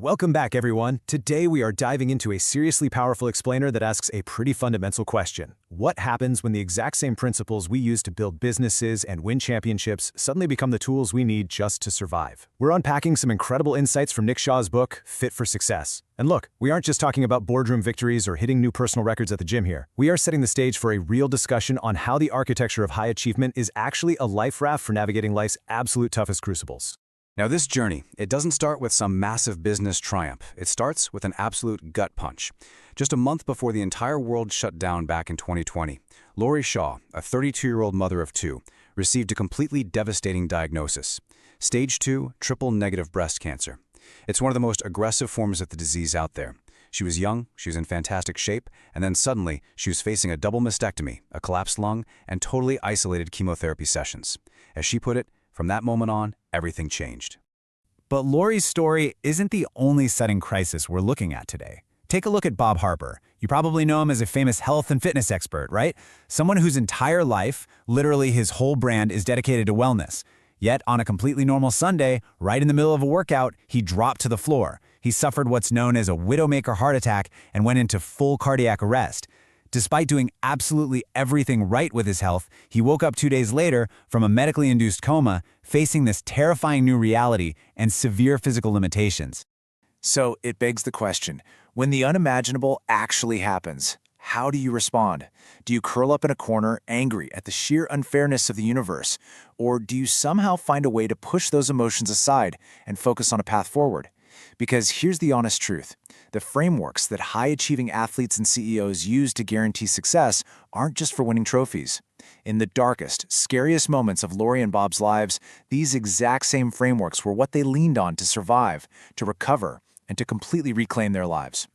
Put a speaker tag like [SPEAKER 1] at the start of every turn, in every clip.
[SPEAKER 1] Welcome back, everyone. Today we are diving into a seriously powerful explainer that asks a pretty fundamental question. What happens when the exact same principles we use to build businesses and win championships suddenly become the tools we need just to survive? We're unpacking some incredible insights from Nick Shaw's book, Fit for Success. And look, we aren't just talking about boardroom victories or hitting new personal records at the gym here. We are setting the stage for a real discussion on how the architecture of high achievement is actually a life raft for navigating life's absolute toughest crucibles.
[SPEAKER 2] Now this journey, it doesn't start with some massive business triumph. It starts with an absolute gut punch. Just a month before the entire world shut down back in 2020, Lori Shaw, a 32-year-old mother of two, received a completely devastating diagnosis: Stage 2 triple-negative breast cancer. It's one of the most aggressive forms of the disease out there. She was young, she was in fantastic shape, and then suddenly she was facing a double mastectomy, a collapsed lung, and totally isolated chemotherapy sessions. As she put it, from that moment on, everything changed.
[SPEAKER 3] But Lori's story isn't the only sudden crisis we're looking at today. Take a look at Bob Harper. You probably know him as a famous health and fitness expert, right? Someone whose entire life, literally his whole brand, is dedicated to wellness. Yet, on a completely normal Sunday, right in the middle of a workout, he dropped to the floor. He suffered what's known as a widowmaker heart attack and went into full cardiac arrest. Despite doing absolutely everything right with his health, he woke up 2 days later from a medically induced coma, facing this terrifying new reality and severe physical limitations.
[SPEAKER 4] So it begs the question, when the unimaginable actually happens, how do you respond? Do you curl up in a corner, angry at the sheer unfairness of the universe? Or do you somehow find a way to push those emotions aside and focus on a path forward? Because here's the honest truth. The frameworks that high-achieving athletes and CEOs use to guarantee success aren't just for winning trophies. In the darkest, scariest moments of Lori and Bob's lives, these exact same frameworks were what they leaned on to survive, to recover, and to completely reclaim their lives.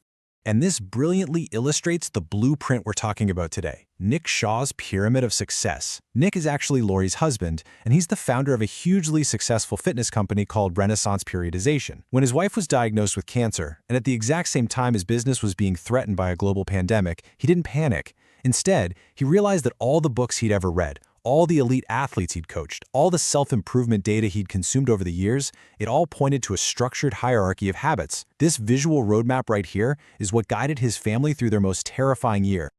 [SPEAKER 1] And this brilliantly illustrates the blueprint we're talking about today, Nick Shaw's Pyramid of Success. Nick is actually Lori's husband, and he's the founder of a hugely successful fitness company called Renaissance Periodization. When his wife was diagnosed with cancer, and at the exact same time his business was being threatened by a global pandemic, he didn't panic. Instead, he realized that all the books he'd ever read, all the elite athletes he'd coached, all the self-improvement data he'd consumed over the years, it all pointed to a structured hierarchy of habits. This visual roadmap right here is what guided his family through their most terrifying year.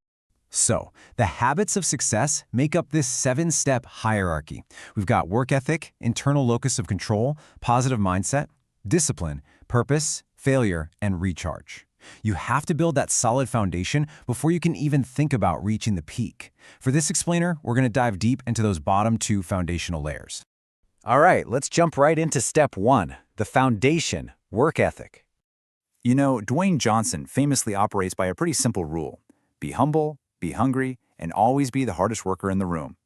[SPEAKER 3] So, the habits of success make up this 7-step hierarchy. We've got work ethic, internal locus of control, positive mindset, discipline, purpose, failure, and recharge. You have to build that solid foundation before you can even think about reaching the peak. For this explainer, we're going to dive deep into those bottom 2 foundational layers.
[SPEAKER 4] All right, let's jump right into step 1, the foundation, work ethic. You know, Dwayne Johnson famously operates by a pretty simple rule: be humble, be hungry, and always be the hardest worker in the room.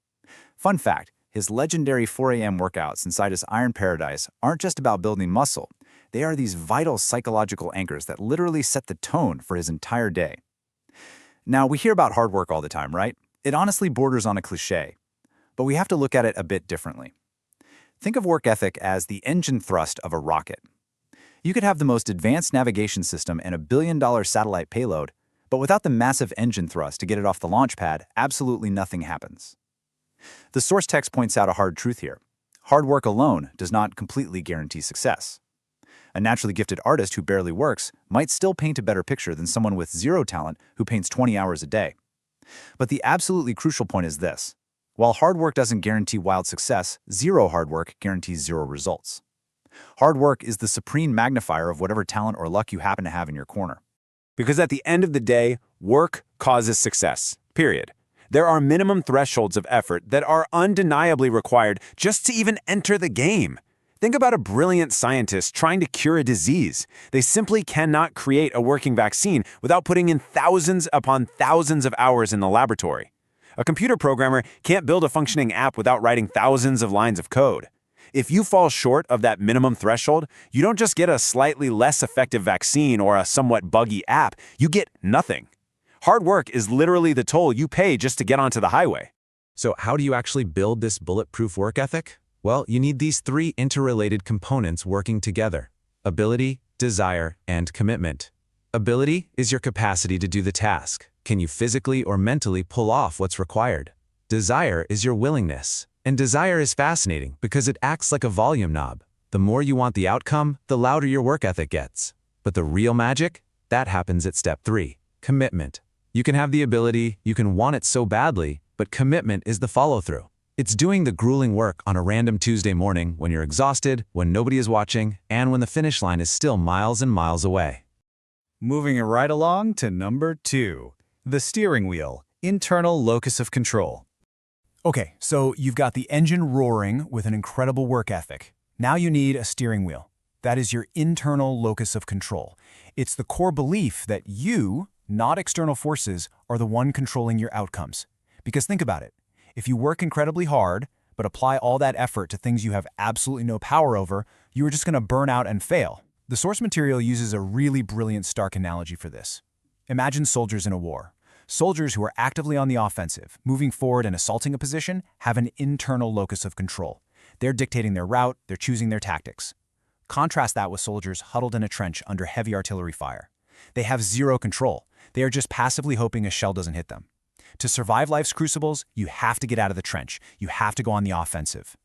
[SPEAKER 4] Fun fact, his legendary 4 a.m. workouts inside his Iron Paradise aren't just about building muscle. They are these vital psychological anchors that literally set the tone for his entire day. Now, we hear about hard work all the time, right? It honestly borders on a cliche. But we have to look at it a bit differently. Think of work ethic as the engine thrust of a rocket. You could have the most advanced navigation system and $1 billion satellite payload, but without the massive engine thrust to get it off the launch pad, absolutely nothing happens. The source text points out a hard truth here. Hard work alone does not completely guarantee success. A naturally gifted artist who barely works might still paint a better picture than someone with zero talent who paints 20 hours a day. But the absolutely crucial point is this: while hard work doesn't guarantee wild success, zero hard work guarantees zero results. Hard work is the supreme magnifier of whatever talent or luck you happen to have in your corner.
[SPEAKER 5] Because at the end of the day, work causes success, period. There are minimum thresholds of effort that are undeniably required just to even enter the game. Think about a brilliant scientist trying to cure a disease. They simply cannot create a working vaccine without putting in thousands upon thousands of hours in the laboratory. A computer programmer can't build a functioning app without writing thousands of lines of code. If you fall short of that minimum threshold, you don't just get a slightly less effective vaccine or a somewhat buggy app, you get nothing. Hard work is literally the toll you pay just to get onto the highway.
[SPEAKER 1] So how do you actually build this bulletproof work ethic? Well, you need these 3 interrelated components working together: ability, desire, and commitment. Ability is your capacity to do the task. Can you physically or mentally pull off what's required? Desire is your willingness. And desire is fascinating because it acts like a volume knob. The more you want the outcome, the louder your work ethic gets. But the real magic? That happens at step 3, commitment. You can have the ability, you can want it so badly, but commitment is the follow-through. It's doing the grueling work on a random Tuesday morning when you're exhausted, when nobody is watching, and when the finish line is still miles and miles away.
[SPEAKER 3] Moving right along to number 2, the steering wheel, internal locus of control. Okay, so you've got the engine roaring with an incredible work ethic. Now you need a steering wheel. That is your internal locus of control. It's the core belief that you, not external forces, are the one controlling your outcomes. Because think about it. If you work incredibly hard, but apply all that effort to things you have absolutely no power over, you are just going to burn out and fail. The source material uses a really brilliant Stark analogy for this. Imagine soldiers in a war. Soldiers who are actively on the offensive, moving forward and assaulting a position, have an internal locus of control. They're dictating their route, they're choosing their tactics. Contrast that with soldiers huddled in a trench under heavy artillery fire. They have zero control. They are just passively hoping a shell doesn't hit them. To survive life's crucibles, you have to get out of the trench. You have to go on the offensive.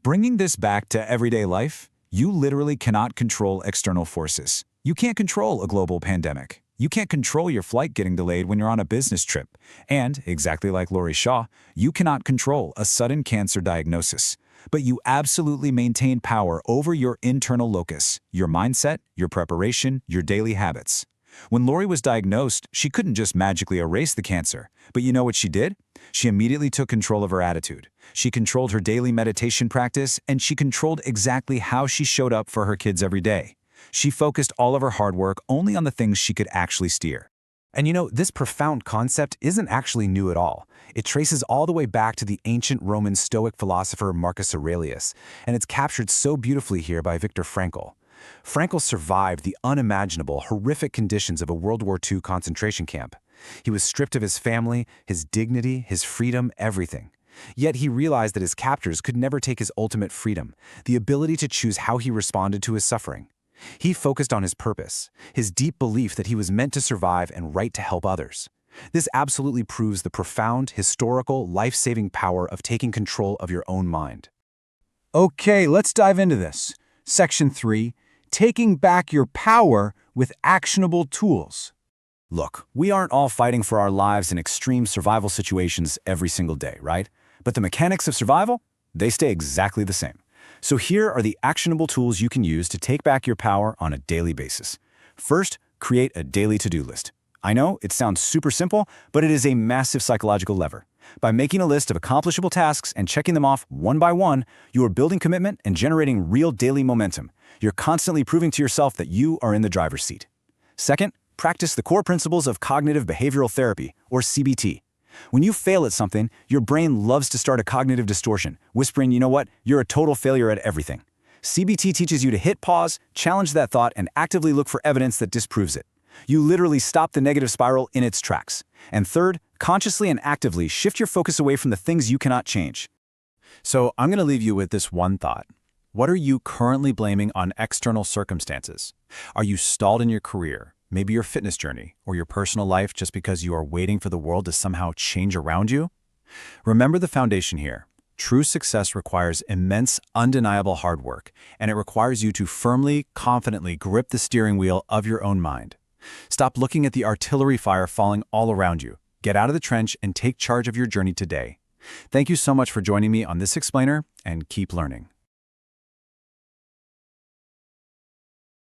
[SPEAKER 4] Bringing this back to everyday life, you literally cannot control external forces. You can't control a global pandemic. You can't control your flight getting delayed when you're on a business trip. And, exactly like Lori Shaw, you cannot control a sudden cancer diagnosis. But you absolutely maintain power over your internal locus, your mindset, your preparation, your daily habits. When Lori was diagnosed, she couldn't just magically erase the cancer. But you know what she did? She immediately took control of her attitude. She controlled her daily meditation practice, and she controlled exactly how she showed up for her kids every day. She focused all of her hard work only on the things she could actually steer.
[SPEAKER 1] And you know, this profound concept isn't actually new at all. It traces all the way back to the ancient Roman Stoic philosopher Marcus Aurelius, and it's captured so beautifully here by Viktor Frankl. Frankl survived the unimaginable, horrific conditions of a World War II concentration camp. He was stripped of his family, his dignity, his freedom, everything. Yet he realized that his captors could never take his ultimate freedom, the ability to choose how he responded to his suffering. He focused on his purpose, his deep belief that he was meant to survive and right to help others. This absolutely proves the profound, historical, life-saving power of taking control of your own mind.
[SPEAKER 3] Okay, let's dive into this. Section 3, taking back your power with actionable tools. Look, we aren't all fighting for our lives in extreme survival situations every single day, right? But the mechanics of survival, they stay exactly the same. So here are the actionable tools you can use to take back your power on a daily basis. First, create a daily to-do list. I know it sounds super simple, but it is a massive psychological lever. By making a list of accomplishable tasks and checking them off one by one, you are building commitment and generating real daily momentum. You're constantly proving to yourself that you are in the driver's seat. Second, practice the core principles of cognitive behavioral therapy, or CBT. When you fail at something, your brain loves to start a cognitive distortion, whispering, you know what, you're a total failure at everything. CBT teaches you to hit pause, challenge that thought, and actively look for evidence that disproves it. You literally stop the negative spiral in its tracks. And third, consciously and actively shift your focus away from the things you cannot change.
[SPEAKER 1] So I'm going to leave you with this one thought. What are you currently blaming on external circumstances? Are you stalled in your career, maybe your fitness journey, or your personal life just because you are waiting for the world to somehow change around you? Remember the foundation here. True success requires immense, undeniable hard work, and it requires you to firmly, confidently grip the steering wheel of your own mind. Stop looking at the artillery fire falling all around you. Get out of the trench and take charge of your journey today. Thank you so much for joining me on this explainer, and keep learning.